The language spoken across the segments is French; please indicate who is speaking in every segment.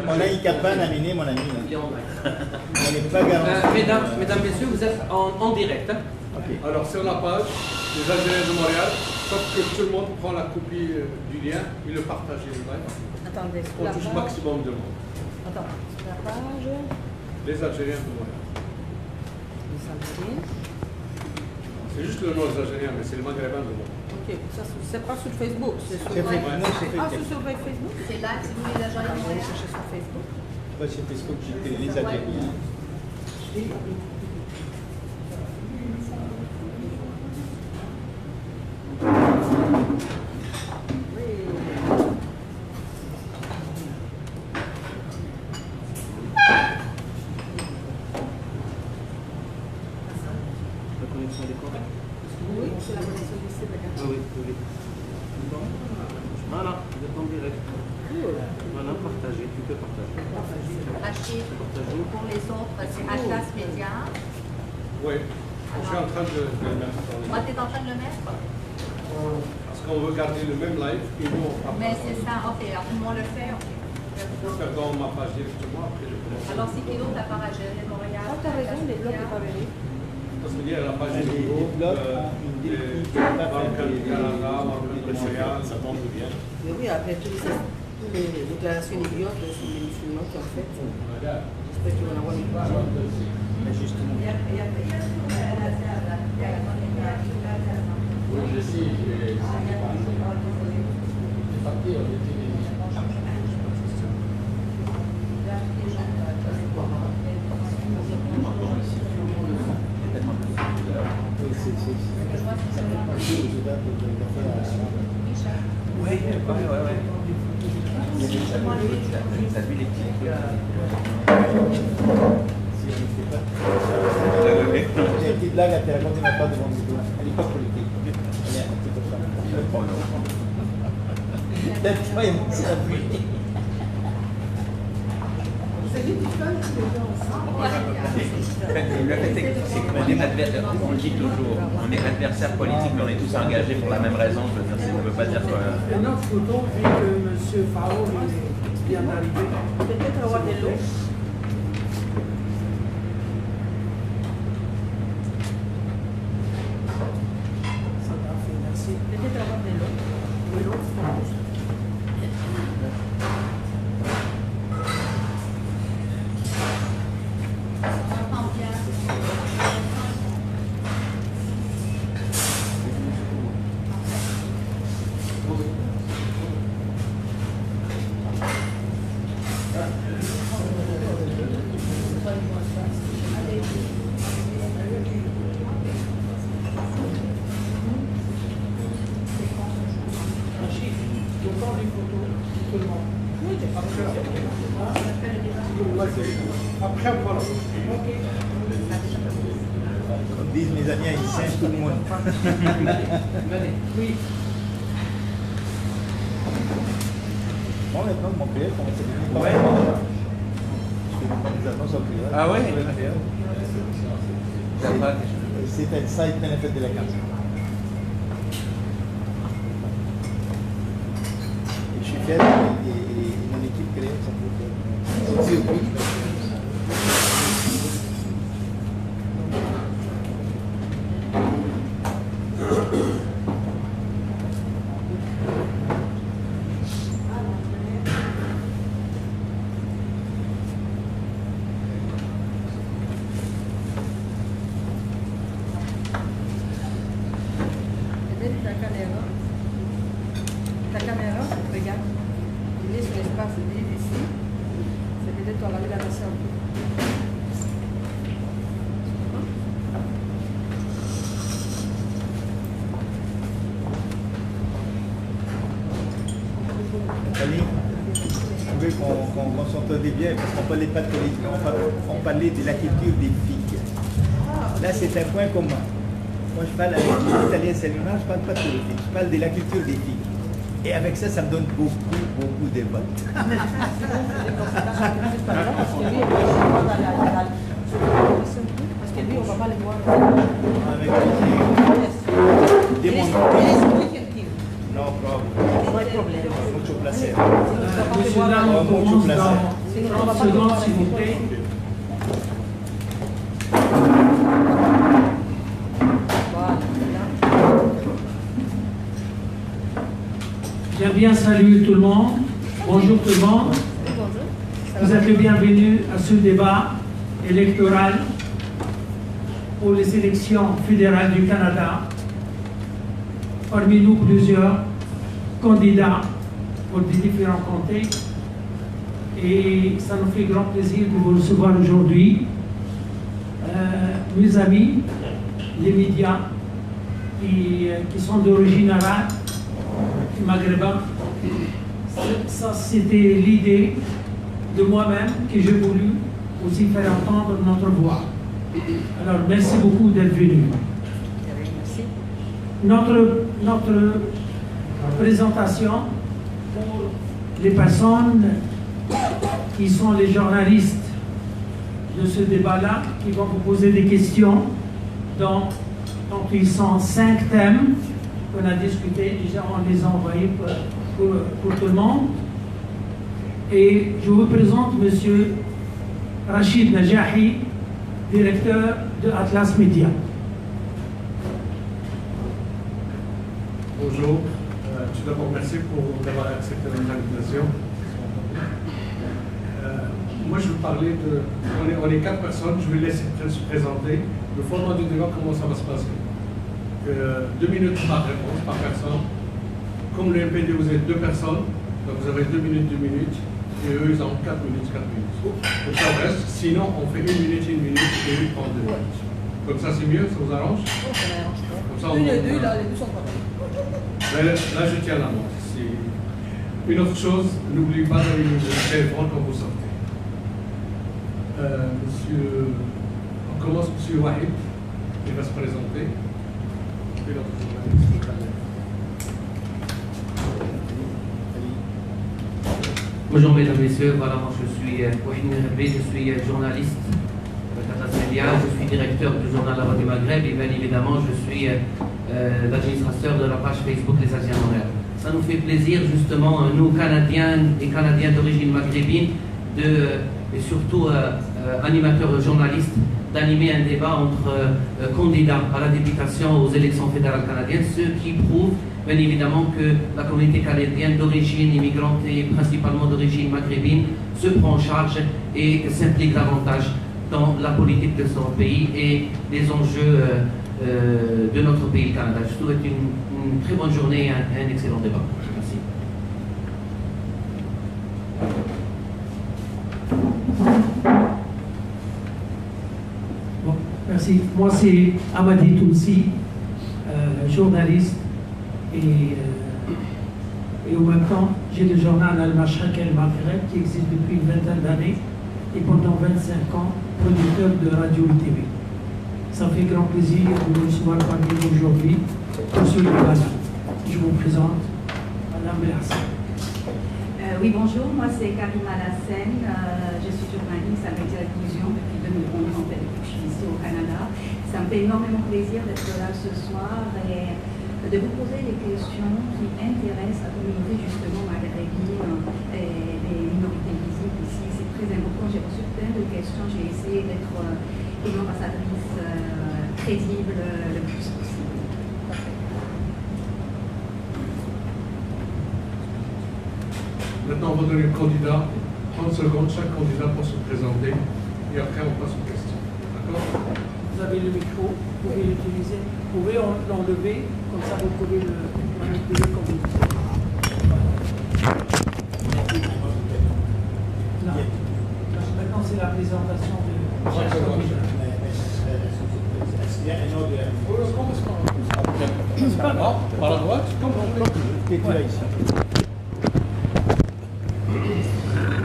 Speaker 1: On a une cabane à miner, mon ami. On n'est pas garanti.
Speaker 2: Mesdames, messieurs, vous êtes en direct. Hein?
Speaker 1: Okay.
Speaker 3: Alors sur la page des Algériens de Montréal, sauf que tout le monde prend la copie du lien et le partage en live.
Speaker 4: Attendez,
Speaker 3: On touche maximum de monde.
Speaker 4: Attends, la page.
Speaker 3: Les Algériens de Montréal.
Speaker 4: Les Algériens.
Speaker 3: C'est juste le nom des Algériens, mais c'est le maghrébin de Montréal.
Speaker 4: Ok, ça c'est pas sur Facebook, c'est sur
Speaker 1: Facebook.
Speaker 4: Facebook.
Speaker 1: Non, c'est
Speaker 4: Ah,
Speaker 1: Facebook.
Speaker 4: c'est sur Facebook.
Speaker 5: C'est là que c'est nous les Algériens de
Speaker 4: On va aller
Speaker 5: Montréal.
Speaker 4: chercher sur Facebook.
Speaker 1: Moi, sur Facebook, j'étais les Algériens.
Speaker 2: La connexion est correcte?
Speaker 4: Oui, c'est la connexion du site.
Speaker 2: Ah oui, oui. Voilà, vous êtes en direct. Voilà, partagez, tu peux partager.
Speaker 5: Acheter pour les autres, c'est Atlas Média.
Speaker 3: Oui, je suis en train de le mettre dans les...
Speaker 5: Moi, tu es en train de le mettre?
Speaker 3: Parce qu'on veut garder le même live et nous on
Speaker 5: Mais c'est ça, ok, alors tout le monde le fait, ok.
Speaker 3: Je peux faire dans ma page directement, après je commence.
Speaker 5: Alors, c'est qui d'autre à part Algérie de Montréal?
Speaker 4: Ah, t'as raison, les blocs n'est pas venu.
Speaker 3: Parce qu'il y a la page
Speaker 1: Les
Speaker 3: vidéo,
Speaker 1: blogs ont une directive
Speaker 3: Balkan du Canada, Balkan de Montréal, ça tombe bien.
Speaker 4: Mais oui, après toutes les déclarations idiotes sur les musulmans qui ont fait, j'espère qu'ils vont avoir une page.
Speaker 1: Mais justement.
Speaker 2: Ouais. Ça lui les petits.
Speaker 1: J'ai une petite blague à te raconter maintenant devant le vidéo. Elle n'est pas politique. Elle est un petit peu ça. Peut-être pas émotionnelle.
Speaker 6: Le fait, c'est qu'on est adversaire, on le dit toujours, on est adversaires politiques, mais on est tous engagés pour la même raison. Je veux dire, ça ne veut pas dire quoi.
Speaker 7: Une autre photo, vu que M. Faro vient d'arriver.
Speaker 4: Peut-être avoir de l'eau.
Speaker 7: Ça va, merci.
Speaker 4: Peut-être avoir de l'eau. De l'eau.
Speaker 3: Après, voilà.
Speaker 1: Comme disent mes amis haïtiens, tout le monde.
Speaker 7: Oui.
Speaker 1: Bon, maintenant, mon père, comment c'est devenu pas mal. Je fais des annonces au prière.
Speaker 6: Ah ouais?
Speaker 1: C'est un site benefit de la carte. Et je suis fier et mon équipe crée ça pour c'est aussi au bout.
Speaker 4: Peut-être ta caméra, regarde, il est sur l'espace vide ici. C'est peut-être qu'on va aller la passer un peu.
Speaker 1: Ali, je veux qu'on s'entendait bien parce qu'on parlait pas de politique, on parlait de la culture des filles. Là, c'est un point commun. Moi, je parle avec les Italiens Selena, je parle pas de politique, je parle de la culture des filles. Et avec ça, ça me donne beaucoup de votes.
Speaker 4: Parce que lui, on va pas les voir.
Speaker 1: Avec plaisir. No problem.
Speaker 4: No hay problema.
Speaker 1: Mucho placer.
Speaker 4: Si no se va a
Speaker 1: Mucho placer.
Speaker 4: Si
Speaker 7: 30 secondes, s'il vous plaît. J'aime bien saluer tout le monde. Bonjour tout le monde. Vous êtes les bienvenus à ce débat électoral pour les élections fédérales du Canada. Parmi nous, plusieurs candidats pour des différents comtés. Et ça nous fait grand plaisir de vous recevoir aujourd'hui. Mes amis, les médias qui sont d'origine arabe, maghrébin, ça c'était l'idée de moi-même que j'ai voulu aussi faire entendre notre voix. Alors merci beaucoup d'être venu. Notre présentation pour les personnes qui sont les journalistes de ce débat-là, qui vont vous poser des questions. Donc ils sont 5 thèmes qu'on a discutés. Déjà, on les a envoyés pour tout le monde. Et je vous présente M. Rachid Najahi, directeur de Atlas Media.
Speaker 3: Bonjour, tout d'abord merci pour d'avoir accepté l'invitation. Moi je veux parler de... On est 4 personnes, je vais laisser se présenter. Le format du débat, comment ça va se passer. 2 minutes par réponse, par personne. Comme le MPD, vous êtes 2 personnes, donc vous avez 2 minutes, 2 minutes. Et eux, ils ont 4 minutes, 4 minutes. Donc ça reste. Sinon, on fait 1 minute, 1 minute, et 8 prendre 2 minutes. Comme ça, c'est mieux, ça vous arrange? Comme ça, on
Speaker 4: Les deux sont pareils.
Speaker 3: Là, je tiens la montre. Une autre chose, n'oubliez pas de le téléphone quand vous sortez. On commence, M. Wahid, il va se présenter. Et l'autre journaliste.
Speaker 8: Bonjour mesdames et messieurs, voilà, moi je suis Wahid Merabé, je suis journaliste de Atlas Media, je suis directeur du journal La Voix du Maghreb et bien évidemment je suis l'administrateur de la page Facebook Les Asiens Montréal. Ça nous fait plaisir justement, nous Canadiens et Canadiens d'origine maghrébine, et surtout animateurs journalistes, d'animer un débat entre candidats à la députation aux élections fédérales canadiennes, ce qui prouve bien évidemment que la communauté canadienne d'origine immigrante et principalement d'origine maghrébine se prend en charge et s'implique davantage dans la politique de son pays et les enjeux de notre pays, le Canada. Je souhaite une très bonne journée et un excellent débat. Merci.
Speaker 7: Bon, merci. Moi, c'est Amadi Tounsi, journaliste, et en même temps, j'ai le journal Al-Mashrak El-Maghreb qui existe depuis une vingtaine d'années et pendant 25 ans, producteur de radio et TV. Ça fait grand plaisir de vous recevoir parmi nous aujourd'hui pour ce débat-là. Je vous présente Madame Bersa.
Speaker 5: Oui, bonjour, moi c'est Karima Lassen, je suis journaliste à Média Diffusion depuis 2011 en fait, depuis que je suis ici au Canada. Ça me fait énormément plaisir d'être là ce soir et de vous poser des questions qui intéressent la communauté justement maghrébine et les minorités visibles ici. C'est très important, j'ai reçu plein de questions, j'ai essayé d'être une ambassadrice crédible le plus possible.
Speaker 3: Maintenant, on va donner le candidat 30 secondes, chaque candidat pour se présenter, et après on passe aux questions. D'accord?
Speaker 7: Vous avez le micro, vous pouvez l'utiliser, vous pouvez l'enlever, comme ça vous pouvez le manipuler comme vous voulez. Maintenant, c'est la présentation de chaque candidat.
Speaker 3: Par la droite, comme on veut.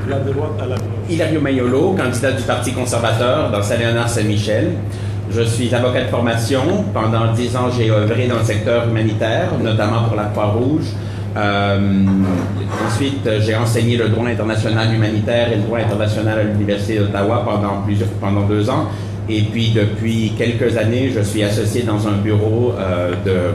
Speaker 9: La droite à la gauche.
Speaker 6: Hilario Mayolo, candidat du Parti conservateur dans Saint-Léonard-Saint-Michel. Je suis avocat de formation. Pendant 10 ans, j'ai œuvré dans le secteur humanitaire, notamment pour la Croix-Rouge. Ensuite, j'ai enseigné le droit international humanitaire et le droit international à l'Université d'Ottawa pendant 2 ans. Et puis, depuis quelques années, je suis associé dans un bureau de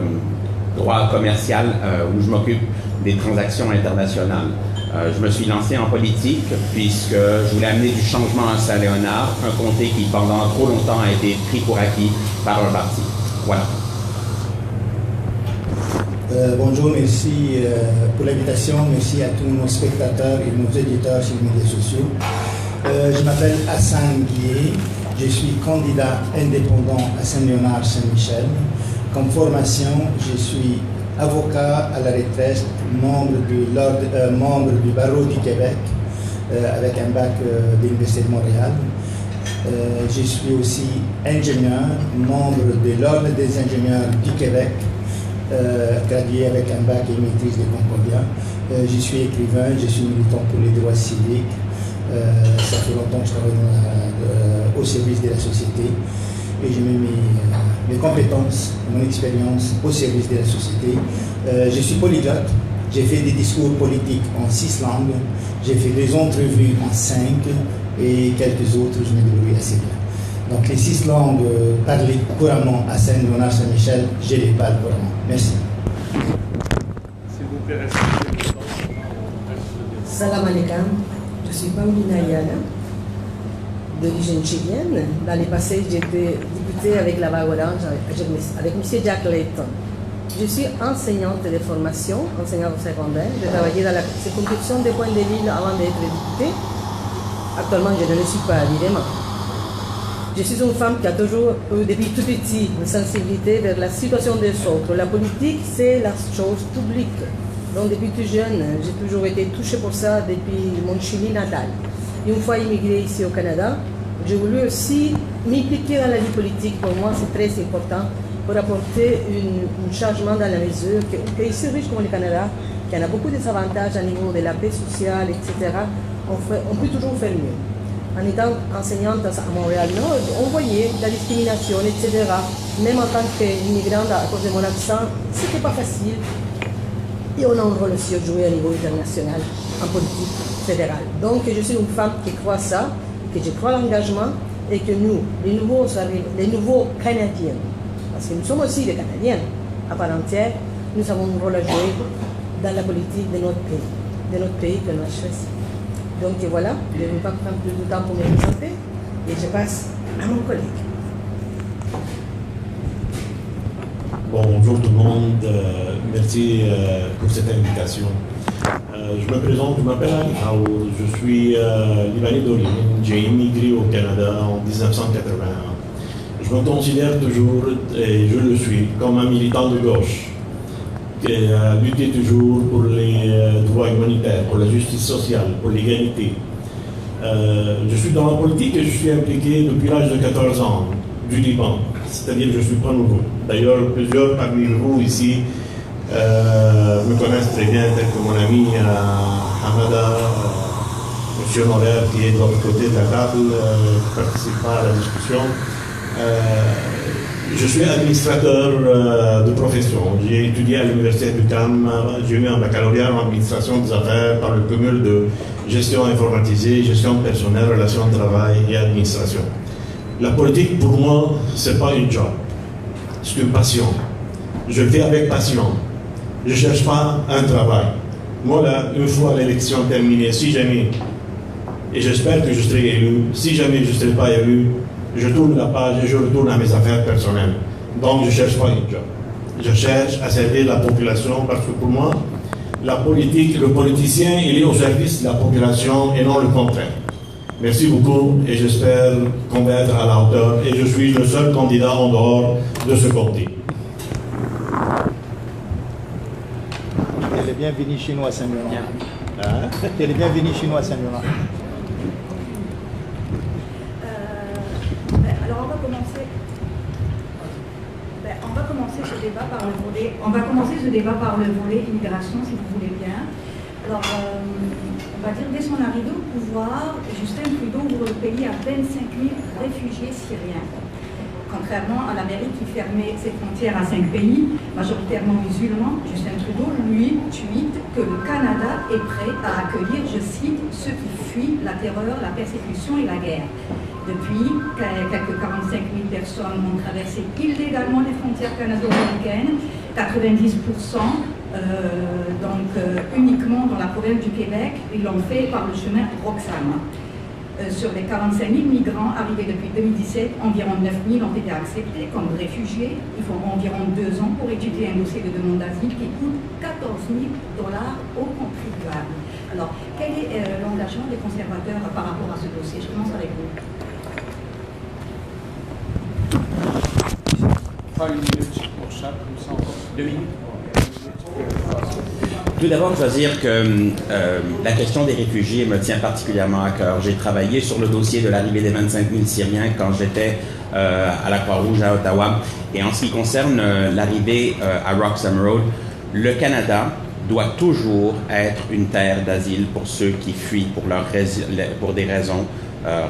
Speaker 6: droit commercial où je m'occupe des transactions internationales. Je me suis lancé en politique puisque je voulais amener du changement à Saint-Léonard, un comté qui pendant trop longtemps a été pris pour acquis par un parti. Voilà.
Speaker 10: Bonjour, merci pour l'invitation, merci à tous nos spectateurs et nos éditeurs sur les médias sociaux. Je m'appelle Hassan Guillet, je suis candidat indépendant à Saint-Léonard-Saint-Michel. Comme formation, je suis avocat à la retraite, membre du barreau du Québec, avec un bac de l'Université de Montréal. Je suis aussi ingénieur, membre de l'Ordre des ingénieurs du Québec, gradué avec un bac et une maîtrise de Concordia. Je suis écrivain, je suis militant pour les droits civiques. Ça fait longtemps que je travaille au service de la société et je mets mes compétences, mon expérience au service de la société. Je suis polyglotte, j'ai fait des discours politiques en 6 langues, j'ai fait des entrevues en 5 et quelques autres, je me débrouille assez bien. Donc les 6 langues parlées couramment à Saint-Léonard-Saint-Michel, je les parle couramment. Merci.
Speaker 3: S'il vous plaît, restez.
Speaker 4: Salam alaikum, je suis Paulina Ayala, d'origine chilienne. Dans le passé, j'étais députée avec la Vague Orange, avec M. Jack Layton. Je suis enseignante de formation, enseignante secondaire. J'ai travaillé dans la circonscription de Pointe-de-Ville avant d'être députée. Actuellement, je ne le suis pas, évidemment. Je suis une femme qui a toujours eu, depuis tout petit, une sensibilité vers la situation des autres. La politique, c'est la chose publique. Donc, depuis tout jeune, j'ai toujours été touchée pour ça depuis mon Chili natal. Et une fois immigrée ici au Canada, j'ai voulu aussi m'impliquer dans la vie politique. Pour moi, c'est très important pour apporter un changement dans la mesure qu'un pays si riche comme le Canada, qui en a beaucoup de avantages au niveau de la paix sociale, etc., on peut toujours faire mieux. En étant enseignante à Montréal-Nord, on voyait la discrimination, etc. Même en tant qu'immigrante, à cause de mon accent, c'était pas facile. Et on a un rôle aussi à jouer au niveau international, en politique fédérale. Donc je suis une femme qui croit ça, que je crois à l'engagement, et que nous, les nouveaux Canadiens, parce que nous sommes aussi des Canadiens à part entière, nous avons un rôle à jouer dans la politique de notre pays que nous avons choisi. Donc voilà, je ne vais pas prendre plus de temps pour me présenter et je passe à mon collègue.
Speaker 9: Bonjour tout le monde, merci pour cette invitation. Je me présente, je m'appelle Ali Haouz, je suis libanais d'origine, j'ai immigré au Canada en 1981. Je me considère toujours, et je le suis, comme un militant de gauche, qui a lutté toujours pour les droits humanitaires, pour la justice sociale, pour l'égalité. Je suis dans la politique et je suis impliqué depuis l'âge de 14 ans du Liban, c'est-à-dire que je ne suis pas nouveau. D'ailleurs, plusieurs parmi vous ici me connaissent très bien, tel que mon ami Hamada, M. Norbert qui est de l'autre côté de la table, qui participe à la discussion. Je suis administrateur de profession. J'ai étudié à l'université du CAM. J'ai eu un baccalauréat en administration des affaires par le cumul de gestion informatisée, gestion personnelle, relations de travail et administration. La politique, pour moi, ce n'est pas une job. C'est une passion. Je le fais avec passion. Je ne cherche pas un travail. Moi, là, une fois l'élection terminée, si jamais, et j'espère que je serai élu, si jamais je ne serai pas élu, je tourne la page et je retourne à mes affaires personnelles. Donc, je ne cherche pas une job. Je cherche à servir la population parce que pour moi, la politique, le politicien, il est au service de la population et non le contraire. Merci beaucoup et j'espère qu'on va être à la hauteur et je suis le seul candidat en dehors de ce comté.
Speaker 1: T'es le bienvenu chez nous à Saint-Léonard. Hein? T'es le bienvenu chez nous à Saint-Léonard.
Speaker 5: Alors on va commencer. On va commencer ce débat par le volet. On va commencer ce débat par le volet immigration, si vous voulez bien. Alors, on va dire dès son arrivée au pouvoir, Justin Trudeau ouvre le pays à 25 000 réfugiés syriens. Contrairement à l'Amérique qui fermait ses frontières à 5 pays, majoritairement musulmans, Justin Trudeau, lui, tweet que le Canada est prêt à accueillir, je cite, ceux qui fuient la terreur, la persécution et la guerre. Depuis, quelques 45 000 personnes ont traversé illégalement les frontières canado-américaines. 90% uniquement dans la province du Québec. Ils l'ont fait par le chemin Roxham. Sur les 45 000 migrants arrivés depuis 2017, environ 9 000 ont été acceptés comme réfugiés. Il faut environ 2 ans pour étudier un dossier de demande d'asile qui coûte 14 000 $ aux contribuables. Alors, quel est l'engagement des conservateurs par rapport à ce dossier? Je commence avec vous.
Speaker 2: Pas une minute pour chaque, comme ça encore.
Speaker 6: 2 minutes. Tout d'abord, je dois dire que la question des réfugiés me tient particulièrement à cœur. J'ai travaillé sur le dossier de l'arrivée des 25 000 Syriens quand j'étais à la Croix-Rouge à Ottawa. Et en ce qui concerne l'arrivée à Roxham Road, le Canada doit toujours être une terre d'asile pour ceux qui fuient pour des raisons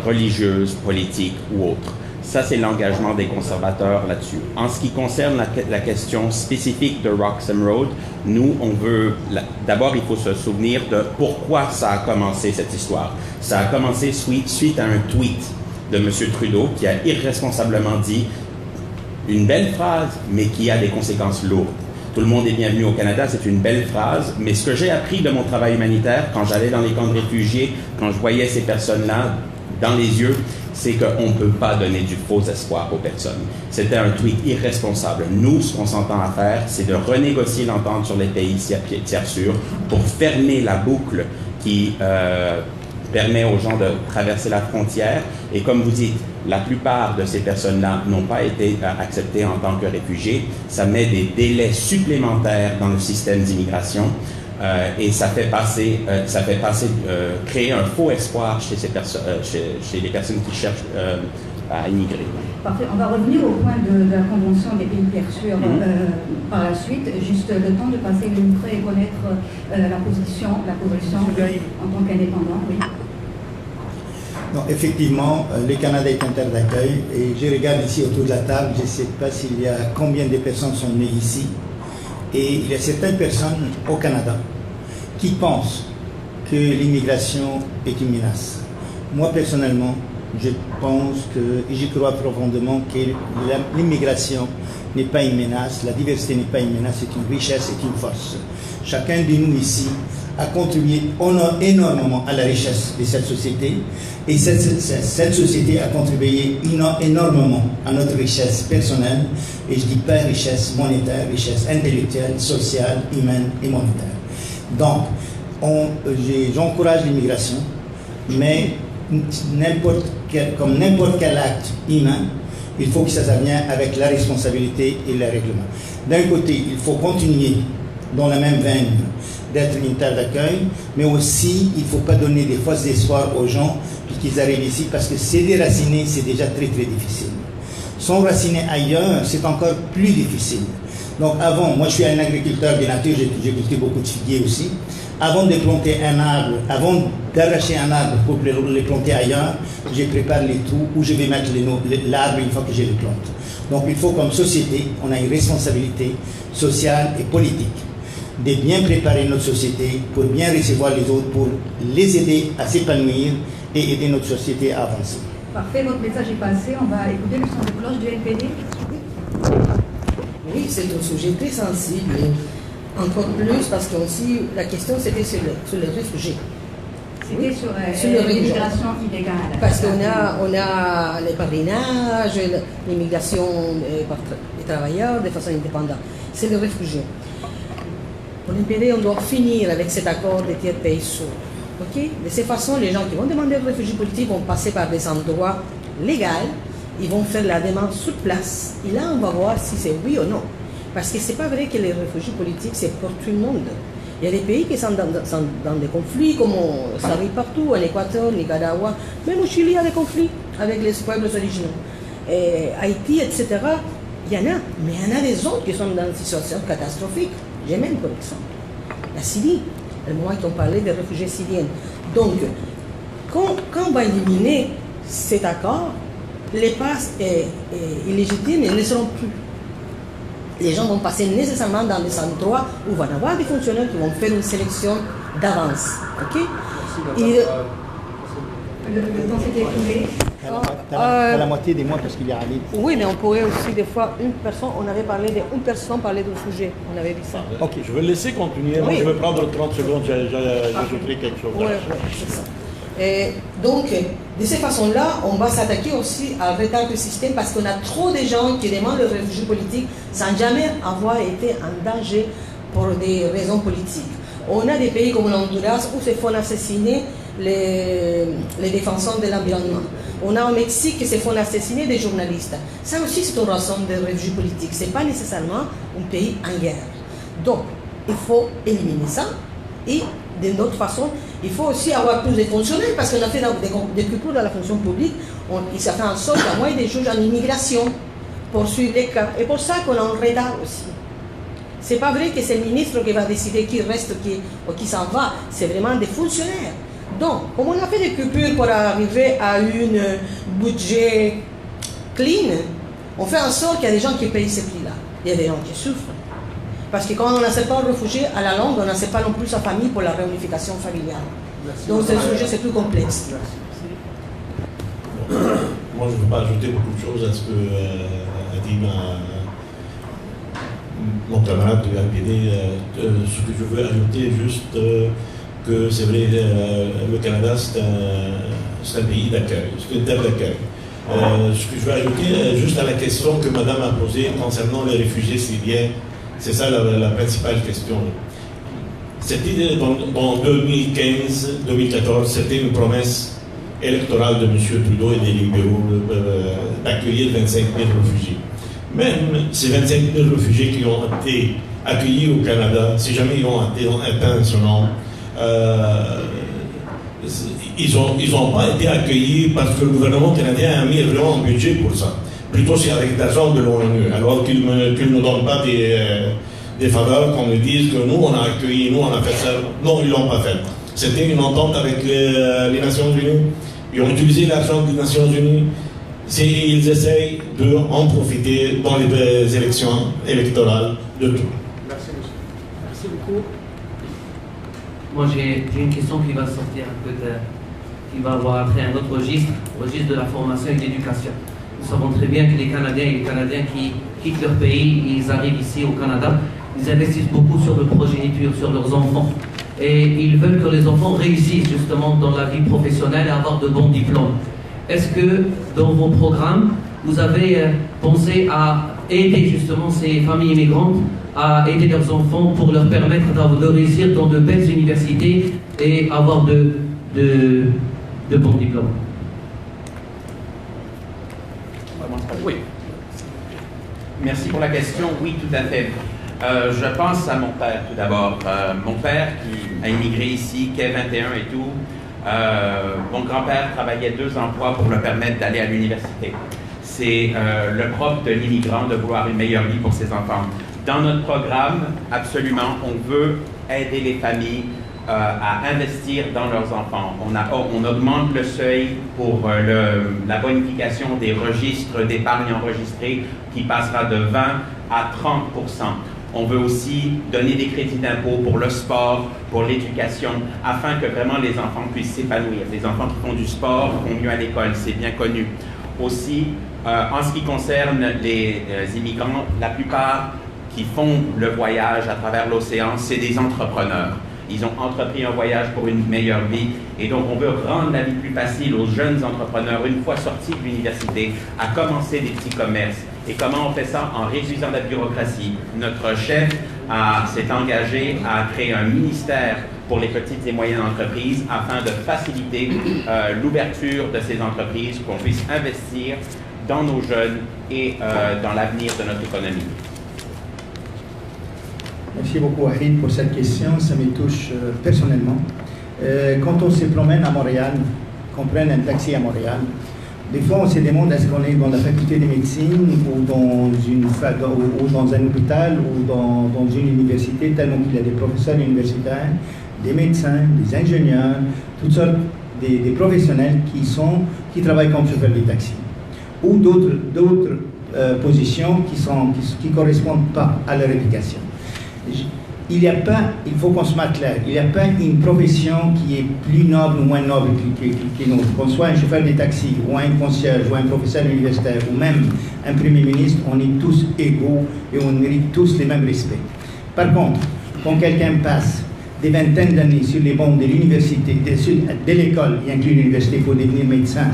Speaker 6: religieuses, politiques ou autres. Ça, c'est l'engagement des conservateurs là-dessus. En ce qui concerne la question spécifique de Roxham Road, nous, on veut... D'abord, il faut se souvenir de pourquoi ça a commencé, cette histoire. Ça a commencé suite à un tweet de M. Trudeau qui a irresponsablement dit une belle phrase, mais qui a des conséquences lourdes. Tout le monde est bienvenu au Canada, c'est une belle phrase, mais ce que j'ai appris de mon travail humanitaire, quand j'allais dans les camps de réfugiés, quand je voyais ces personnes-là dans les yeux, c'est qu'on ne peut pas donner du faux espoir aux personnes. C'était un tweet irresponsable. Nous, ce qu'on s'entend à faire, c'est de renégocier l'entente sur les pays tiers sûrs pour fermer la boucle qui permet aux gens de traverser la frontière. Et comme vous dites, la plupart de ces personnes-là n'ont pas été acceptées en tant que réfugiés. Ça met des délais supplémentaires dans le système d'immigration. Et ça fait créer un faux espoir chez les personnes qui cherchent à immigrer.
Speaker 5: Parfait. On va revenir au point de la Convention des pays tiers sûrs par la suite. Juste le temps de passer le micro et connaître la position en tant qu'indépendant. Oui.
Speaker 10: Non, effectivement, le Canada est un terre d'accueil et je regarde ici autour de la table, je ne sais pas s'il y a combien de personnes sont nées ici. Et il y a certaines personnes au Canada qui pensent que l'immigration est une menace. Moi, personnellement, je pense et je crois profondément que l'immigration n'est pas une menace, la diversité n'est pas une menace, c'est une richesse, c'est une force. Chacun de nous ici a contribué énormément à la richesse de cette société et cette société a contribué énormément à notre richesse personnelle et je dis pas richesse monétaire, richesse intellectuelle, sociale, humaine et monétaire. Donc, j'encourage l'immigration, mais comme n'importe quel acte humain, il faut que ça vienne avec la responsabilité et le règlement. D'un côté, il faut continuer dans la même veine d'être une terre d'accueil, mais aussi il ne faut pas donner des fausses espoirs aux gens puis qu'ils arrivent ici parce que c'est déraciner, c'est déjà très très difficile. S'enraciner ailleurs, c'est encore plus difficile. Donc avant, moi je suis un agriculteur de nature, j'ai cultivé beaucoup de figuiers aussi. Avant de planter un arbre, avant d'arracher un arbre pour le planter ailleurs, je prépare les trous où je vais mettre l'arbre une fois que je le plante. Donc il faut comme société, on a une responsabilité sociale et politique de bien préparer notre société pour bien recevoir les autres, pour les aider à s'épanouir et aider notre société à avancer.
Speaker 5: Parfait, votre message est passé. On va écouter le son de cloche du NPD.
Speaker 4: Oui, c'est un sujet très sensible. Encore plus parce que aussi la question c'était sur les réfugiés.
Speaker 5: C'était sur l'immigration illégale.
Speaker 4: Parce qu'on a les parrainages, l'immigration des travailleurs de façon indépendante. C'est les réfugiés. Pour l'NPD, on doit finir avec cet accord des tiers pays sûrs. Okay? De cette façon, les gens qui vont demander le réfugié politique vont passer par des endroits légaux, ils vont faire la demande sur place. Et là, on va voir si c'est oui ou non. Parce que ce n'est pas vrai que les réfugiés politiques, c'est pour tout le monde. Il y a des pays qui sont dans des conflits, comme ça arrive partout, en Équateur, Nicaragua, même au Chili, il y a des conflits avec les peuples originaux. Et Haïti, etc., il y en a. Mais il y en a des autres qui sont dans une situation catastrophique. Yémen, par exemple. La Syrie, le moment où on parlait des réfugiés syriens. Donc, quand on va éliminer cet accord, les passes illégitimes ne seront plus. Les gens vont passer nécessairement dans des endroits où il va y avoir des fonctionnaires qui vont faire une sélection d'avance. Okay?
Speaker 5: le temps s'était écoulé.
Speaker 1: T'as la moitié des mois parce qu'il est allé.
Speaker 4: Oui, mais on pourrait aussi, des fois, une personne, on avait parlé d'une personne parler d'un sujet. On avait vu ça.
Speaker 9: Ok, je vais laisser continuer. Moi,
Speaker 4: Oui.
Speaker 9: je vais prendre 30 secondes, j'ajouterai quelque chose.
Speaker 4: Oui, c'est ça. Et donc, de cette façon-là, on va s'attaquer aussi à retard du système parce qu'on a trop de gens qui demandent le réfugié politique sans jamais avoir été en danger pour des raisons politiques. On a des pays comme l'Honduras où se font assassiner les défenseurs de l'environnement. On a au Mexique qui se font assassiner des journalistes. Ça aussi, c'est une raison de réfugiés politiques. Ce n'est pas nécessairement un pays en guerre. Donc, il faut éliminer ça. Et d'une autre façon, il faut aussi avoir plus de fonctionnaires parce qu'on a fait des coupures dans la fonction publique. Ça fait en sorte qu'il y a moins des juges en immigration pour suivre les cas. Et pour ça qu'on est en retard aussi. Ce n'est pas vrai que c'est le ministre qui va décider qui reste ou qui s'en va. C'est vraiment des fonctionnaires. Donc, comme on a fait des coupures pour arriver à un budget clean, on fait en sorte qu'il y a des gens qui payent ces prix-là. Il y a des gens qui souffrent. Parce que quand on n'accepte pas un réfugié, à la longue, on n'accepte pas non plus sa famille pour la réunification familiale. Merci. Donc, ce sujet, c'est plus complexe.
Speaker 9: Moi, je ne veux pas ajouter beaucoup de choses à ce que a dit mon camarade de RPD. Ce que je veux ajouter, juste que c'est vrai, le Canada, c'est un pays d'accueil, c'est une terre d'accueil. Ce que je veux ajouter, juste à la question que madame a posée concernant les réfugiés syriens, c'est ça la principale question. C'était dans 2015-2014, c'était une promesse électorale de M. Trudeau et des libéraux d'accueillir 25 000 réfugiés. Même ces 25 000 réfugiés qui ont été accueillis au Canada, si jamais ils ont atteint ce nombre, ils n'ont pas été accueillis parce que le gouvernement canadien a mis vraiment un budget pour ça. Plutôt c'est avec l'argent de l'ONU, alors qu'ils ne donnent pas des faveurs, qu'on nous dise que nous on a accueilli, nous on a fait ça. Non, ils ne l'ont pas fait. C'était une entente avec les Nations Unies. Ils ont utilisé l'argent des Nations Unies. Ils essayent d'en profiter dans les élections électorales de tout.
Speaker 3: Merci, monsieur.
Speaker 7: Merci beaucoup.
Speaker 8: Moi, j'ai une question qui va sortir un peu qui va avoir après un autre registre de la formation et de l'éducation. Nous savons très bien que les Canadiens et les Canadiens qui quittent leur pays, ils arrivent ici au Canada, ils investissent beaucoup sur le progéniture, sur leurs enfants. Et ils veulent que les enfants réussissent justement dans la vie professionnelle et avoir de bons diplômes. Est-ce que dans vos programmes, vous avez pensé à aider justement ces familles immigrantes à aider leurs enfants pour leur permettre de réussir dans de belles universités et avoir de bons diplômes?
Speaker 6: Oui. Merci pour la question. Oui, tout à fait. Je pense à mon père tout d'abord. Mon père qui a immigré ici, qui est 21 et tout. Mon grand-père travaillait 2 emplois pour le permettre d'aller à l'université. C'est le propre de l'immigrant de vouloir une meilleure vie pour ses enfants. Dans notre programme, absolument, on veut aider les familles à investir dans leurs enfants. On augmente le seuil pour la bonification des registres d'épargne enregistrés qui passera de 20 à 30%. On veut aussi donner des crédits d'impôt pour le sport, pour l'éducation, afin que vraiment les enfants puissent s'épanouir. Les enfants qui font du sport font mieux à l'école, c'est bien connu. Aussi, en ce qui concerne les immigrants, la plupart qui font le voyage à travers l'océan, c'est des entrepreneurs. Ils ont entrepris un voyage pour une meilleure vie et donc on veut rendre la vie plus facile aux jeunes entrepreneurs une fois sortis de l'université à commencer des petits commerces. Et comment on fait ça? En réduisant la bureaucratie. Notre chef s'est engagé à créer un ministère pour les petites et moyennes entreprises afin de faciliter l'ouverture de ces entreprises, qu'on puisse investir dans nos jeunes et dans l'avenir de notre économie.
Speaker 10: Merci beaucoup, Wahid, pour cette question. Ça me touche personnellement. Quand on se promène à Montréal, qu'on prenne un taxi à Montréal, des fois on se demande est-ce qu'on est dans la faculté de médecine ou dans un hôpital ou dans une université, tellement qu'il y a des professeurs universitaires, des médecins, des ingénieurs, toutes sortes des professionnels qui travaillent comme chauffeurs de taxi. Ou d'autres positions qui ne correspondent pas à leur éducation. il faut qu'on se mette clair, il n'y a pas une profession qui est plus noble ou moins noble que nous. Qu'on soit un chauffeur de taxi, ou un concierge, ou un professeur universitaire, ou même un premier ministre, on est tous égaux et on mérite tous les mêmes respects. Par contre, quand quelqu'un passe des vingtaines d'années sur les bancs de l'université, de l'école, y inclut l'université pour devenir médecin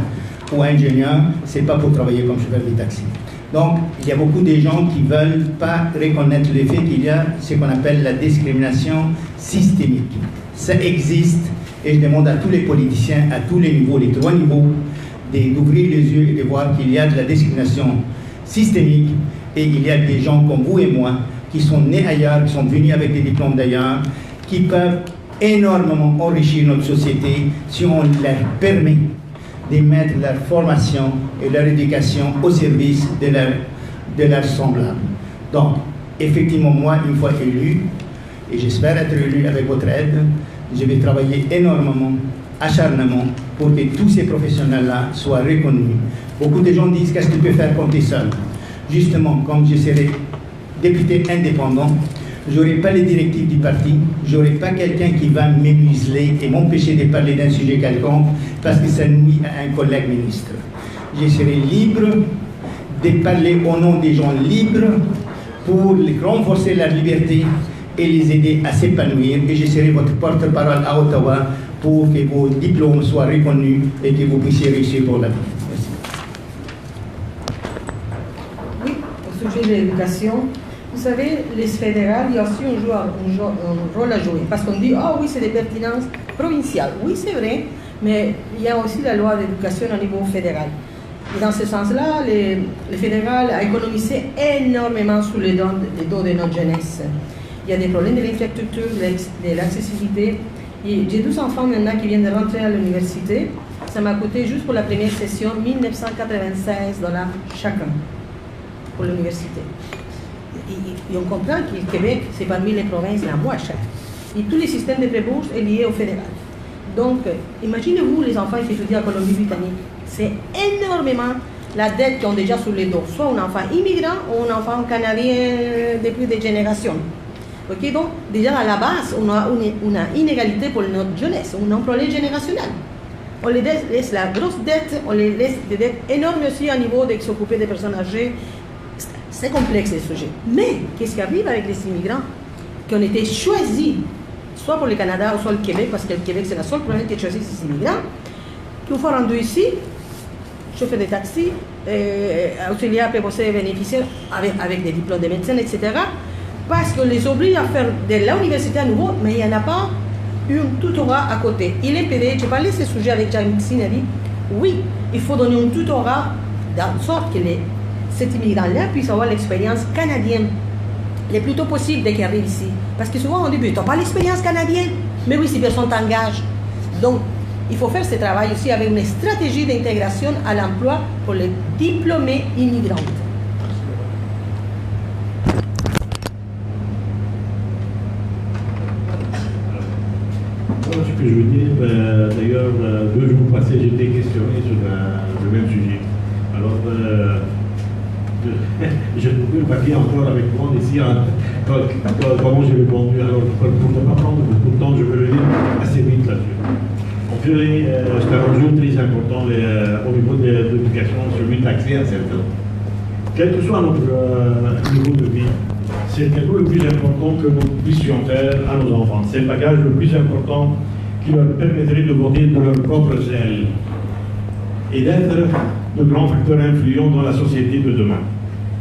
Speaker 10: ou ingénieur, ce n'est pas pour travailler comme chauffeur de taxi. Donc, il y a beaucoup de gens qui ne veulent pas reconnaître le fait qu'il y a ce qu'on appelle la discrimination systémique. Ça existe et je demande à tous les politiciens, à tous les niveaux, les 3 niveaux, d'ouvrir les yeux et de voir qu'il y a de la discrimination systémique et il y a des gens comme vous et moi qui sont nés ailleurs, qui sont venus avec des diplômes d'ailleurs, qui peuvent énormément enrichir notre société si on leur permet de mettre leur formation et leur éducation au service de leurs semblables. Donc, effectivement, moi, une fois élu, et j'espère être élu avec votre aide, je vais travailler énormément, acharnement, pour que tous ces professionnels-là soient reconnus. Beaucoup de gens disent qu'est-ce que tu peux faire quand tu es seul. Justement, comme je serai député indépendant, je n'aurai pas les directives du parti, je n'aurai pas quelqu'un qui va me museler et m'empêcher de parler d'un sujet quelconque parce que ça nuit à un collègue ministre. Je serai libre de parler au nom des gens libres pour renforcer leur liberté et les aider à s'épanouir. Et je serai votre porte-parole à Ottawa pour que vos diplômes soient reconnus et que vous puissiez réussir pour la vie. Merci.
Speaker 4: Oui, au sujet de l'éducation. Vous savez, les fédérales, il y a aussi un rôle à jouer. Parce qu'on dit, ah oui, c'est des pertinences provinciales. Oui, c'est vrai, mais il y a aussi la loi d'éducation au niveau fédéral. Et dans ce sens-là, les fédérales ont économisé énormément sous les dos de notre jeunesse. Il y a des problèmes de l'infrastructure, de l'accessibilité. J'ai 12 enfants maintenant qui viennent de rentrer à l'université. Ça m'a coûté juste pour la première session 1 996 $ chacun pour l'université. Et on comprend que le Québec, c'est parmi les provinces la moins chère. Et tous les systèmes de prébourse est lié au fédéral. Donc, imaginez-vous les enfants qui étudient à Colombie-Britannique. C'est énormément la dette qu'ils ont déjà sur les dos. Soit un enfant immigrant ou un enfant canadien depuis des générations. Okay? Donc, déjà à la base, on a une inégalité pour notre jeunesse, un problème générationnel. On les laisse la grosse dette, on les laisse des dettes énormes aussi à niveau de s'occuper des personnes âgées. C'est complexe le sujet. Mais qu'est-ce qui arrive avec les immigrants qui ont été choisis, soit pour le Canada ou soit le Québec, parce que le Québec c'est la seule province qui a choisi ces immigrants, qui ont rendu ici, chauffeur de taxi, auxiliaires préposés et bénéficiaires avec des diplômes de médecine, etc. Parce qu'on les oblige à faire de l'université à nouveau, mais il n'y en a pas un tutorat à côté. Il est pédé, j'ai parlé de ce sujet avec Jean Sineri. Oui, il faut donner un tutorat de sorte que cet immigrant-là puisse avoir l'expérience canadienne le plus tôt possible dès qu'il arrive ici. Parce que souvent on dit, tu n'as pas l'expérience canadienne? Mais oui, si personne t'engage. Donc, il faut faire ce travail aussi avec une stratégie d'intégration à l'emploi pour les diplômés immigrants.
Speaker 9: Voilà ce que je veux dire. D'ailleurs, 2 jours passés, j'ai été questionné sur le même sujet. Alors, j'ai trouvé le papier encore avec moi ici, comment j'ai répondu. Alors, pour ne pas prendre beaucoup de temps, je vais le lire assez vite là-dessus. C'est un enjeu très important au niveau de l'éducation, celui de l'accès à certains. Quel que soit notre niveau de vie, c'est quelque chose le plus important que nous puissions faire à nos enfants. C'est le bagage le plus important qui leur permettrait de voter de leur propre zèle et d'être de grands facteurs influents dans la société de demain.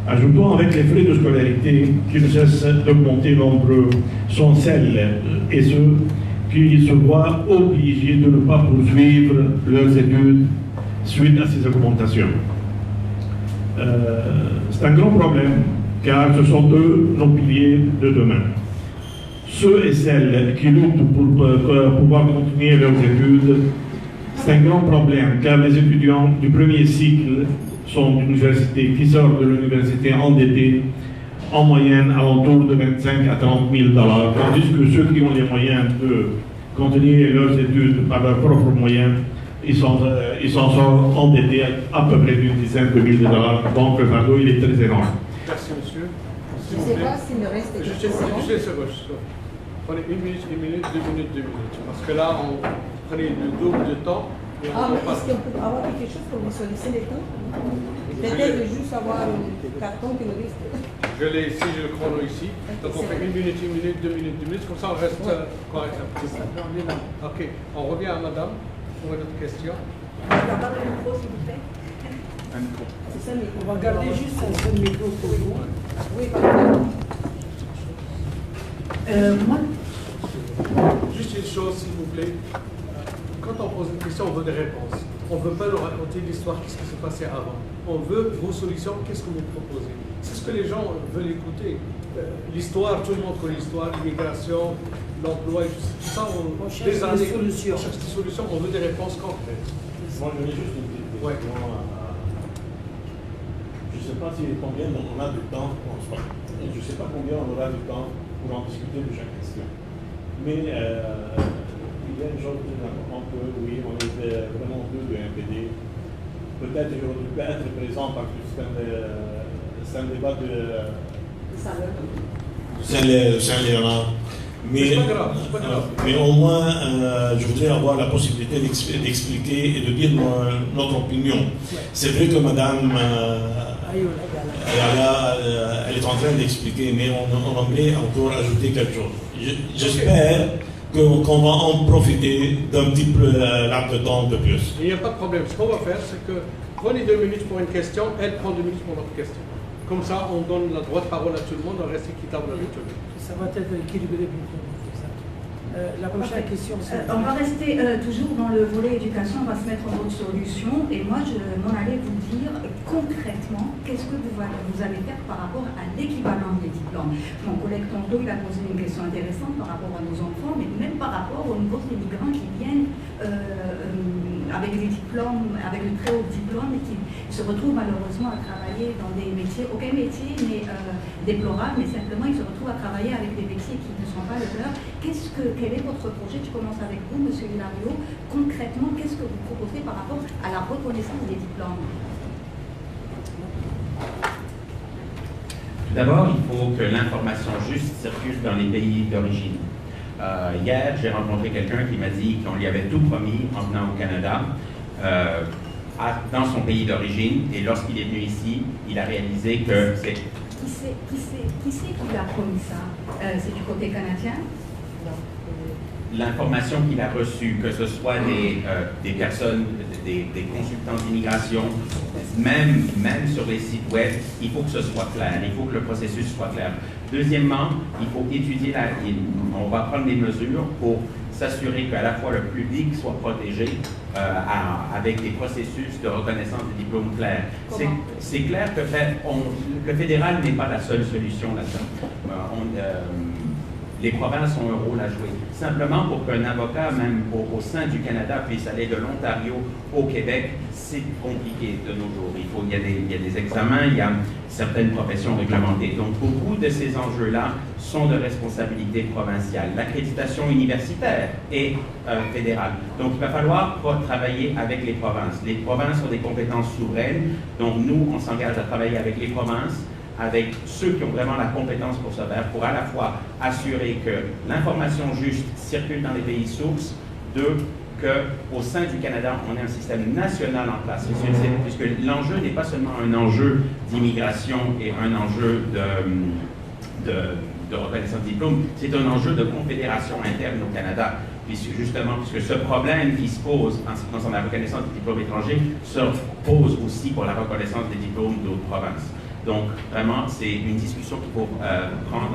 Speaker 9: Ajoutons avec les frais de scolarité qui ne cessent d'augmenter nombreux, sont celles et ceux qui se voient obligés de ne pas poursuivre leurs études suite à ces augmentations. C'est un grand problème, car ce sont eux nos piliers de demain. Ceux et celles qui luttent pour pouvoir continuer leurs études, c'est un grand problème, car les étudiants du premier cycle sont d'université, qui sortent de l'université endettés, en moyenne à l'entour de 25 à 30 000 $, tandis que ceux qui ont les moyens de continuer leurs études par leurs propres moyens, ils s'en sortent endettés à peu près d'une dizaine de milliers de $. Donc le fardeau, il est très énorme.
Speaker 3: Merci, monsieur.
Speaker 4: Je ne sais pas s'il me reste des questions.
Speaker 3: Prenez 1 minute, 1 minute, 2 minutes, 2 minutes. Parce que là, on prenait le double de temps. Et on
Speaker 4: mais
Speaker 3: passe.
Speaker 4: est-ce qu'on peut avoir quelque chose pour visualiser les temps? Peut-être juste avoir un carton qui nous dit.
Speaker 3: Je l'ai ici, j'ai le chrono ici. Donc on fait 1 minute, 1 minute, 2 minutes, 2 minutes. Comme ça, on reste correct. Ok, on revient à madame pour une autre question.
Speaker 5: D'abord le micro, s'il vous plaît.
Speaker 4: C'est ça, mais
Speaker 7: On va garder juste un seul micro pour vous.
Speaker 4: oui, pardon.
Speaker 7: Moi,
Speaker 3: Juste une chose, s'il vous plaît. Quand on pose une question, on veut des réponses. On ne veut pas nous raconter l'histoire, qu'est-ce qui s'est passé avant. On veut vos solutions, qu'est-ce que vous proposez. C'est ce que les gens veulent écouter. L'histoire, tout le monde connaît l'histoire, l'immigration, l'emploi, tout ça,
Speaker 7: on cherche des solutions.
Speaker 3: On cherche des solutions, on veut des réponses concrètes.
Speaker 9: Moi, je voulais juste une petite question. Je ne sais pas combien on a de temps, je ne sais pas combien on aura de temps pour en discuter de chaque question. Mais il y a une chose très importante que, oui, on était vraiment deux de MPD. Peut-être que j'aurais pu être présent parce que c'est un débat de Saint-Léonard.
Speaker 3: C'est pas grave, c'est pas grave.
Speaker 9: Mais au moins, je voudrais avoir la possibilité d'expliquer et de dire notre opinion. C'est vrai que Madame Ayala, elle est en train d'expliquer, mais on aimerait encore ajouter quelque chose. J'espère qu'on va en profiter d'un petit peu laps de temps de plus.
Speaker 3: Il n'y a pas de problème. Ce qu'on va faire, c'est que prenez 2 minutes pour une question, elle prend 2 minutes pour notre question. Comme ça, on donne la droite parole à tout le monde, on reste équitable avec tout le monde.
Speaker 7: ça va être équilibré pour tout le monde. La prochaine question, c'est...
Speaker 5: On va rester toujours dans le volet éducation, on va se mettre en mode solution. Et moi, je m'en allais vous dire concrètement, qu'est-ce que vous allez faire par rapport à l'équivalent des diplômes. Mon collègue tantôt, il a posé une question intéressante par rapport à nos enfants, mais même par rapport aux nouveaux immigrants qui viennent avec des diplômes, avec de très hauts diplômes et qui se retrouvent malheureusement à travailler dans des métiers, aucun métier n'est déplorable, mais simplement ils se retrouvent à travailler avec des métiers qui ne sont pas le leur. Quel est votre projet? Je commence avec vous, Monsieur Hilario. Concrètement, qu'est-ce que vous proposez par rapport à la reconnaissance des diplômes?
Speaker 6: Tout d'abord, il faut que l'information juste circule dans les pays d'origine. Hier, j'ai rencontré quelqu'un qui m'a dit qu'on lui avait tout promis en venant au Canada, dans son pays d'origine, et lorsqu'il est venu ici, il a réalisé que c'est...
Speaker 5: Qui c'est qui lui a promis ça? C'est du côté canadien?
Speaker 6: L'information qu'il a reçue, que ce soit des personnes, des consultants d'immigration, même sur les sites web, il faut que ce soit clair, il faut que le processus soit clair. Deuxièmement, il faut étudier, on va prendre des mesures pour s'assurer qu'à la fois le public soit protégé avec des processus de reconnaissance des diplômes clairs. C'est clair que le fédéral n'est pas la seule solution là-dedans. Les provinces ont un rôle à jouer. Simplement pour qu'un avocat, même au sein du Canada, puisse aller de l'Ontario au Québec, c'est compliqué de nos jours. Il y a des examens, il y a certaines professions réglementées. Donc, beaucoup de ces enjeux-là sont de responsabilité provinciale. L'accréditation universitaire est fédérale. Donc, il va falloir travailler avec les provinces. Les provinces ont des compétences souveraines. Donc, nous, on s'engage à travailler avec les provinces, avec ceux qui ont vraiment la compétence pour ce faire, pour à la fois assurer que l'information juste circule dans les pays sources, qu'au sein du Canada, on ait un système national en place, puisque l'enjeu n'est pas seulement un enjeu d'immigration et un enjeu de reconnaissance de diplôme, c'est un enjeu de confédération interne au Canada, puisque ce problème qui se pose en ce qui concerne la reconnaissance des diplômes étrangers se pose aussi pour la reconnaissance des diplômes d'autres provinces. Donc, vraiment, c'est une discussion qu'il faut prendre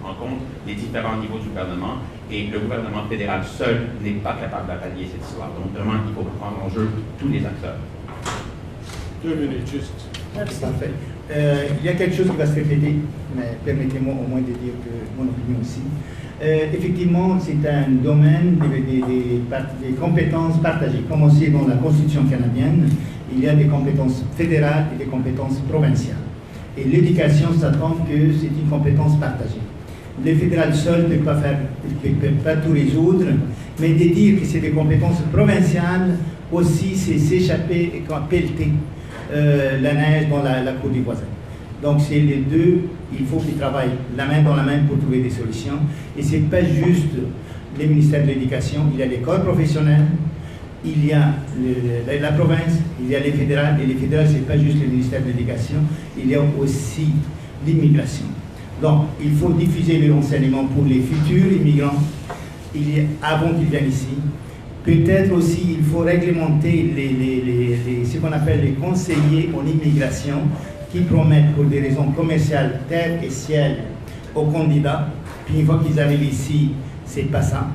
Speaker 6: en compte les différents niveaux du gouvernement. Et le gouvernement fédéral seul n'est pas capable de pallier cette histoire. Donc, vraiment, il faut prendre en jeu tous les acteurs.
Speaker 3: 2 minutes, juste.
Speaker 1: Parfait. Il y a quelque chose qui va se répéter, mais permettez-moi au moins de dire mon opinion aussi. Effectivement, c'est un domaine des compétences partagées. Comme aussi dans la Constitution canadienne, il y a des compétences fédérales et des compétences provinciales. Et l'éducation s'attend que c'est une compétence partagée. Le fédéral seul ne peut pas tout résoudre, mais de dire que c'est des compétences provinciales aussi, c'est s'échapper et pelleter la neige dans la cour du voisin. Donc c'est les deux, il faut qu'ils travaillent la main dans la main pour trouver des solutions. Et ce n'est pas juste les ministères de l'Éducation, il y a les corps professionnels, il y a la province, il y a les fédérales, et les fédérales, ce n'est pas juste le ministère de l'Éducation, il y a aussi l'immigration. Donc, il faut diffuser les renseignements pour les futurs immigrants avant qu'ils viennent ici. Peut-être aussi, il faut réglementer ce qu'on appelle les conseillers en immigration qui promettent pour des raisons commerciales terre et ciel aux candidats. Puis une fois qu'ils arrivent ici, c'est pas ça.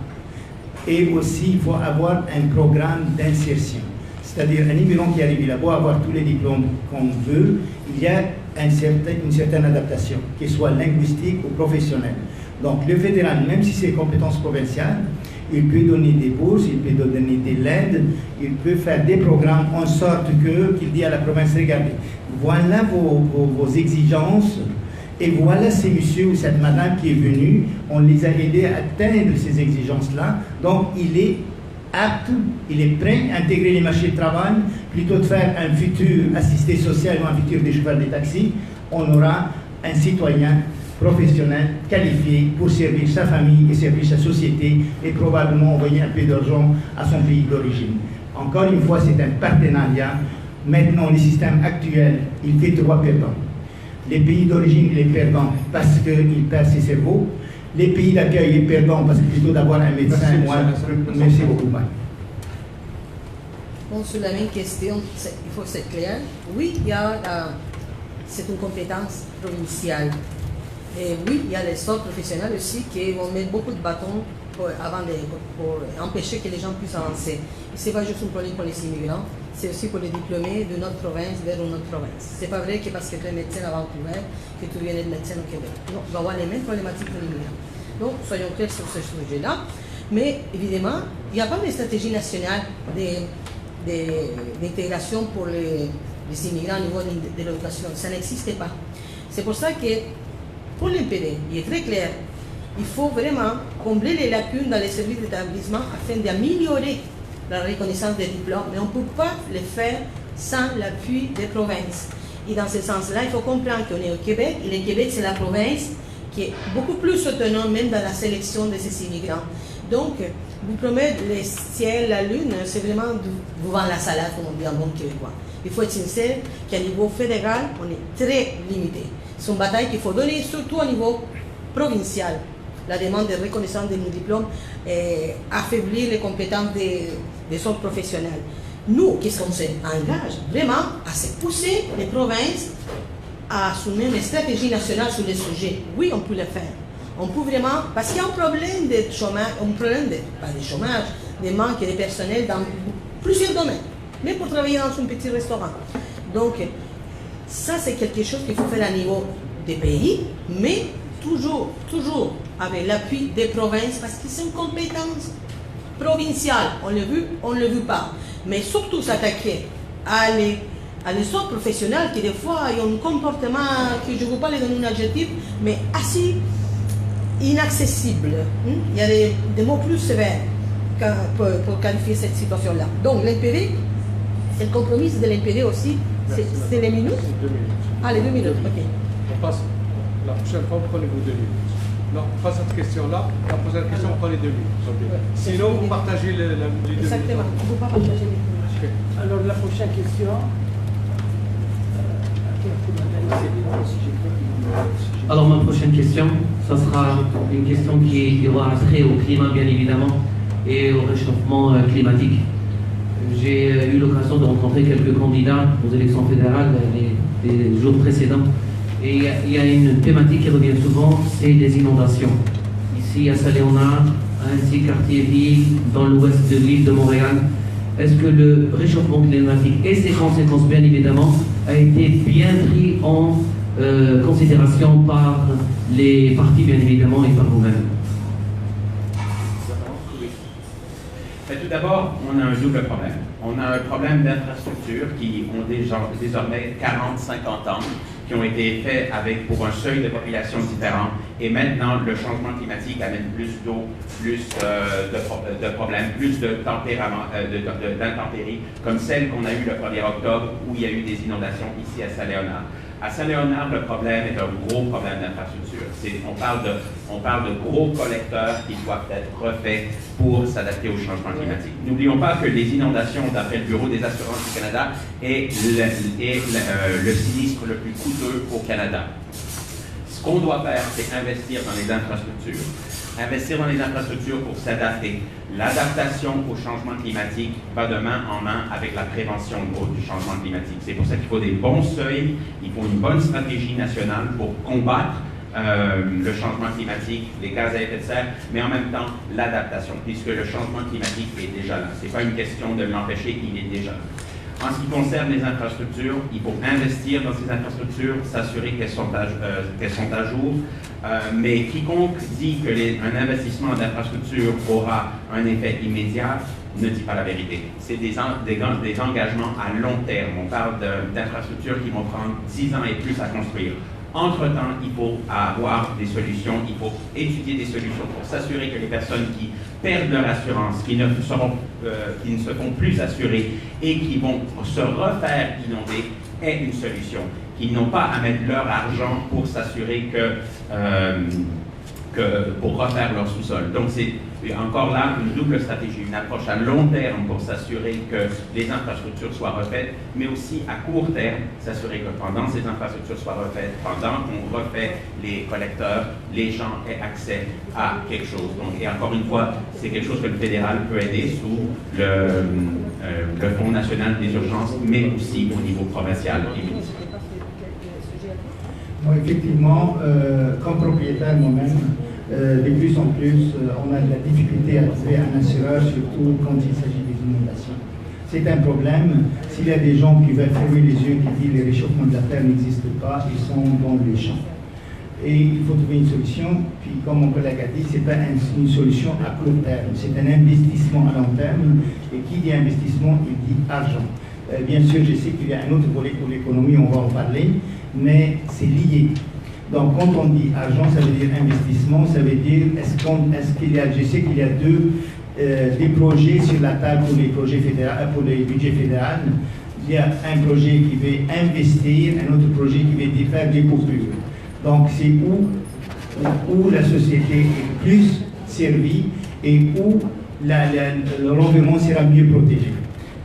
Speaker 1: Et aussi, il faut avoir un programme d'insertion. C'est-à-dire, un immigrant qui arrive, il a beau avoir tous les diplômes qu'on veut, il y a une certaine adaptation, qu'elle soit linguistique ou professionnelle. Donc, le fédéral, même si c'est compétence provinciale, il peut donner des bourses, il peut donner de l'aide, il peut faire des programmes en sorte qu'il dit à la province, regardez, voilà vos exigences, et voilà ces messieurs ou cette madame qui est venue, on les a aidés à atteindre ces exigences-là, donc il est apte, il est prêt à intégrer les marchés de travail, plutôt de faire un futur assisté social ou un futur des chauffeurs des taxis, on aura un citoyen professionnel qualifié pour servir sa famille et servir sa société et probablement envoyer un peu d'argent à son pays d'origine. Encore une fois, c'est un partenariat. Maintenant, le système actuel, il fait 3 perdants. Les pays d'origine, il est perdant parce qu'il perd ses cerveaux. Les pays d'accueil, il est perdant parce que plutôt d'avoir un médecin, merci beaucoup.
Speaker 4: Bon, sur la même question, il faut être clair. Oui, c'est une compétence provinciale. Et oui, il y a les sorts professionnels aussi qui vont mettre beaucoup de bâtons pour empêcher que les gens puissent avancer. Ce n'est pas juste un problème pour les immigrants, c'est aussi pour les diplômés de notre province vers une autre province. Ce n'est pas vrai que parce que tu es médecin à Vancouver, que tu viens d'être médecin au Québec. Non, on va avoir les mêmes problématiques pour les migrants. Donc, soyons clairs sur ce sujet-là. Mais évidemment, il n'y a pas de stratégie nationale d'intégration pour les immigrants au niveau de l'éducation. Ça n'existe pas. C'est pour ça que pour l'NPD, il est très clair, il faut vraiment combler les lacunes dans les services d'établissement afin d'améliorer la reconnaissance des diplômes, mais on ne peut pas le faire sans l'appui des provinces. Et dans ce sens-là, il faut comprendre qu'on est au Québec, et le Québec, c'est la province qui est beaucoup plus autonome même dans la sélection de ces immigrants. Donc, vous promettre le ciel, la lune, c'est vraiment vous vendre la salade, comme on dit en bon québécois. Il faut être sincère qu'à niveau fédéral, on est très limité. C'est une bataille qu'il faut donner, surtout au niveau provincial. La demande de reconnaissance de nos diplômes et affaiblir les compétences des autres professionnels. Nous, qu'est-ce qu'on s'engage vraiment à se pousser les provinces à assumer une stratégie nationale sur les sujets. Oui, on peut le faire. On peut vraiment, parce qu'il y a un problème de chômage, pas de chômage, de manque de personnel dans plusieurs domaines, même pour travailler dans un petit restaurant. Donc, ça c'est quelque chose qu'il faut faire à niveau des pays, mais toujours avec l'appui des provinces, parce que c'est une compétence provinciale. On ne le veut pas. Mais surtout s'attaquer à les autres professionnels qui des fois ont un comportement que je ne veux pas les donner un adjectif, mais assez inaccessible. Il y a des mots plus sévères pour qualifier cette situation-là. Donc l'NPD, c'est le compromis de l'NPD aussi, c'est les minutes.
Speaker 3: 2 minutes.
Speaker 4: Ah, les 2 minutes, ok.
Speaker 3: On passe. La prochaine fois, prenez-vous 2 minutes. Non, pas cette question-là. La prochaine question, prenez 2 minutes. Okay. Sinon, vous partagez les 2 minutes.
Speaker 4: Exactement. Il ne faut pas partager les 2 minutes.
Speaker 3: Okay.
Speaker 7: Alors, la prochaine question.
Speaker 8: Alors ma prochaine question, ça sera une question qui aura trait au climat bien évidemment et au réchauffement climatique. J'ai eu l'occasion de rencontrer quelques candidats aux élections fédérales les jours précédents et il y a une thématique qui revient souvent, c'est les inondations. Ici à Saint-Léonard, ainsi quartier-ville dans l'ouest de l'île de Montréal, est-ce que le réchauffement climatique et ses conséquences bien évidemment a été bien pris en considération par les partis bien évidemment et par vous-même?
Speaker 6: Tout d'abord, on a un double problème. On a un problème d'infrastructures qui ont désormais 40-50 ans, qui ont été faits pour un seuil de population différent. Et maintenant, le changement climatique amène plus d'eau, plus de problèmes, plus d'intempéries, comme celle qu'on a eue le 1er octobre, où il y a eu des inondations ici à Saint-Léonard. À Saint-Léonard, le problème est un gros problème d'infrastructure. On parle de gros collecteurs qui doivent être refaits pour s'adapter au changement climatique. N'oublions pas que les inondations, d'après le Bureau des assurances du Canada, est le sinistre le plus coûteux au Canada. Ce qu'on doit faire, c'est investir dans les infrastructures. Investir dans les infrastructures pour s'adapter. L'adaptation au changement climatique va de main en main avec la prévention du changement climatique. C'est pour ça qu'il faut des bons seuils, il faut une bonne stratégie nationale pour combattre le changement climatique, les gaz à effet de serre, mais en même temps l'adaptation, puisque le changement climatique est déjà là. Ce n'est pas une question de l'empêcher, il est déjà là. En ce qui concerne les infrastructures, il faut investir dans ces infrastructures, s'assurer qu'elles sont à jour, mais quiconque dit qu'un investissement en infrastructure aura un effet immédiat ne dit pas la vérité. C'est des engagements à long terme. On parle d'infrastructures qui vont prendre 10 ans et plus à construire. Entre-temps, il faut avoir des solutions, il faut étudier des solutions pour s'assurer que les personnes qui perdent leur assurance, qui ne se font plus assurer et qui vont se refaire inonder aient une solution, qu'ils n'ont pas à mettre leur argent pour s'assurer pour refaire leur sous-sol. Donc c'est encore là une double stratégie, une approche à long terme pour s'assurer que les infrastructures soient refaites, mais aussi à court terme, s'assurer que pendant ces infrastructures soient refaites, pendant qu'on refait les collecteurs, les gens aient accès à quelque chose. Donc, et encore une fois, c'est quelque chose que le fédéral peut aider sous le Fonds national des urgences, mais aussi au niveau provincial et municipal.
Speaker 10: Bon, effectivement, comme propriétaire moi-même, de plus en plus, on a de la difficulté à trouver un assureur, surtout quand il s'agit des inondations. C'est un problème. S'il y a des gens qui veulent fermer les yeux, qui disent que les réchauffements de la Terre n'existent pas, ils sont dans les champs. Et il faut trouver une solution. Puis, comme mon collègue a dit, ce n'est pas une solution à court terme, c'est un investissement à long terme. Et qui dit investissement, il dit argent. Bien sûr, je sais qu'il y a un autre volet pour l'économie, on va en parler, mais c'est lié. Donc, quand on dit argent, ça veut dire investissement, ça veut dire je sais qu'il y a des projets sur la table pour les projets fédéraux, pour les budgets fédéraux. Il y a un projet qui veut investir, un autre projet qui veut faire des coupures. Donc, c'est où la société est plus servie et où l'environnement sera mieux protégé.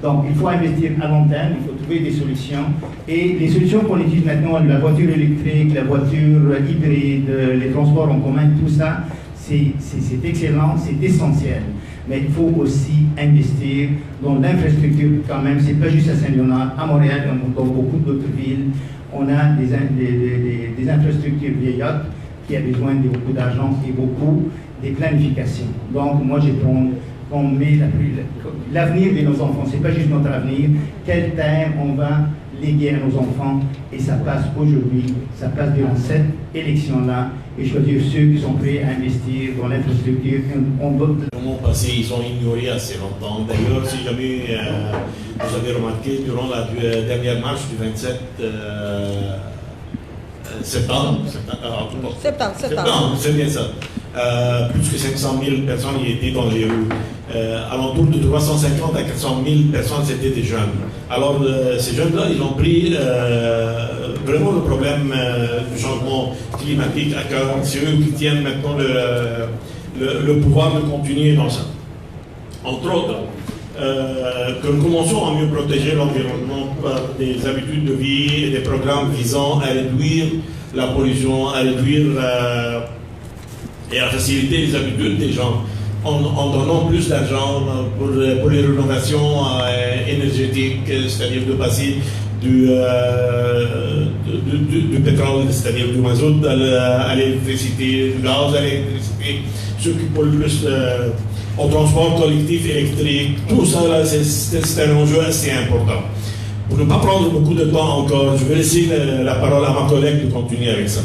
Speaker 10: Donc, il faut investir à long terme, il faut trouver des solutions. Et les solutions qu'on utilise maintenant, la voiture électrique, la voiture hybride, les transports en commun, tout ça, c'est excellent, c'est essentiel. Mais il faut aussi investir dans l'infrastructure quand même. C'est pas juste à Saint-Léonard, à Montréal, dans beaucoup d'autres villes, on a des infrastructures vieillottes qui ont besoin de beaucoup d'argent et beaucoup de planification. Donc, moi, on met l'avenir de nos enfants, c'est pas juste notre avenir, quel terre on va léguer à nos enfants, et ça passe aujourd'hui, ça passe durant cette élection-là, et choisir ceux qui sont prêts à investir dans l'infrastructure.
Speaker 9: Comment passé, ils ont ignoré assez longtemps. D'ailleurs, si jamais vous avez remarqué, durant la dernière marche du 27 septembre, c'est bien ça. Plus que 500 000 personnes y étaient dans les rues. Alentour de 350 à 400 000 personnes, c'était des jeunes. Alors, ces jeunes-là, ils ont pris vraiment le problème du changement climatique à cœur. C'est eux qui tiennent maintenant le pouvoir de continuer dans ça. Entre autres, que nous commençons à mieux protéger l'environnement par des habitudes de vie et des programmes visant à réduire la pollution, à réduire et à faciliter les habitudes des gens en donnant plus d'argent pour les rénovations énergétiques, c'est-à-dire de passer du pétrole, c'est-à-dire du mazout, à l'électricité, du gaz à l'électricité, ceux qui polluent plus au transport collectif électrique. Tout ça, c'est un enjeu assez important. Pour ne pas prendre beaucoup de temps encore, je vais laisser la parole à ma collègue de continuer avec ça.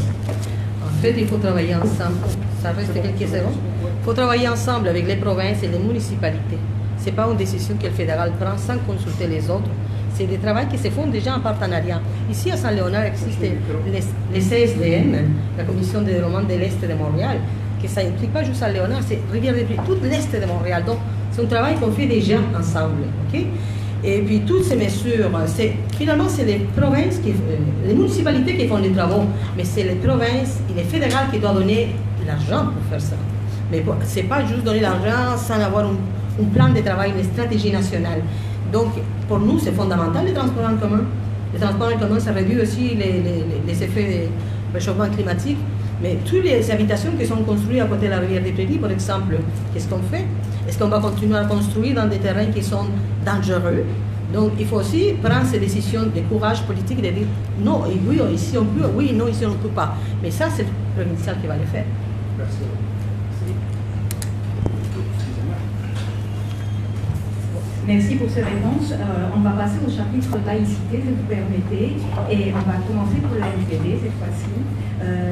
Speaker 4: En fait, il faut travailler ensemble. Ça reste quelques secondes. Il faut travailler ensemble avec les provinces et les municipalités. Ce n'est pas une décision que le fédéral prend sans consulter les autres. C'est des travaux qui se font déjà en partenariat. Ici à Saint-Léonard existe les CSDM, la Commission de développement de l'Est de Montréal, que ça n'implique pas juste Saint-Léonard, c'est Rivière-des-Prairies, tout l'Est de Montréal. Donc, c'est un travail qu'on fait déjà ensemble. Okay? Et puis toutes ces mesures, finalement c'est les provinces, les municipalités qui font les travaux, mais c'est les provinces et les fédérales qui doivent donner l'argent pour faire ça. Mais ce n'est pas juste donner l'argent sans avoir un plan de travail, une stratégie nationale. Donc pour nous c'est fondamental les transports en commun. Les transports en commun ça réduit aussi les effets du réchauffement climatique. Mais toutes les habitations qui sont construites à côté de la rivière des Prairies, par exemple, qu'est-ce qu'on fait? Est-ce qu'on va continuer à construire dans des terrains qui sont dangereux? Donc il faut aussi prendre ces décisions de courage politique de dire non, oui, ici on peut, oui, non, ici on ne peut pas. Mais ça, c'est le provincial qui va le faire.
Speaker 3: Merci.
Speaker 5: Merci pour ces réponses. On va passer au chapitre laïcité, si vous permettez, et on va commencer pour la NPD cette fois-ci.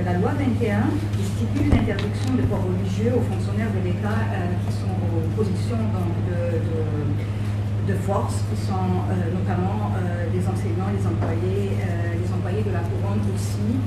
Speaker 5: La loi 21 qui stipule l'interdiction de port religieux aux fonctionnaires de l'État qui sont aux positions de force, qui sont notamment les enseignants, les employés de la couronne aussi,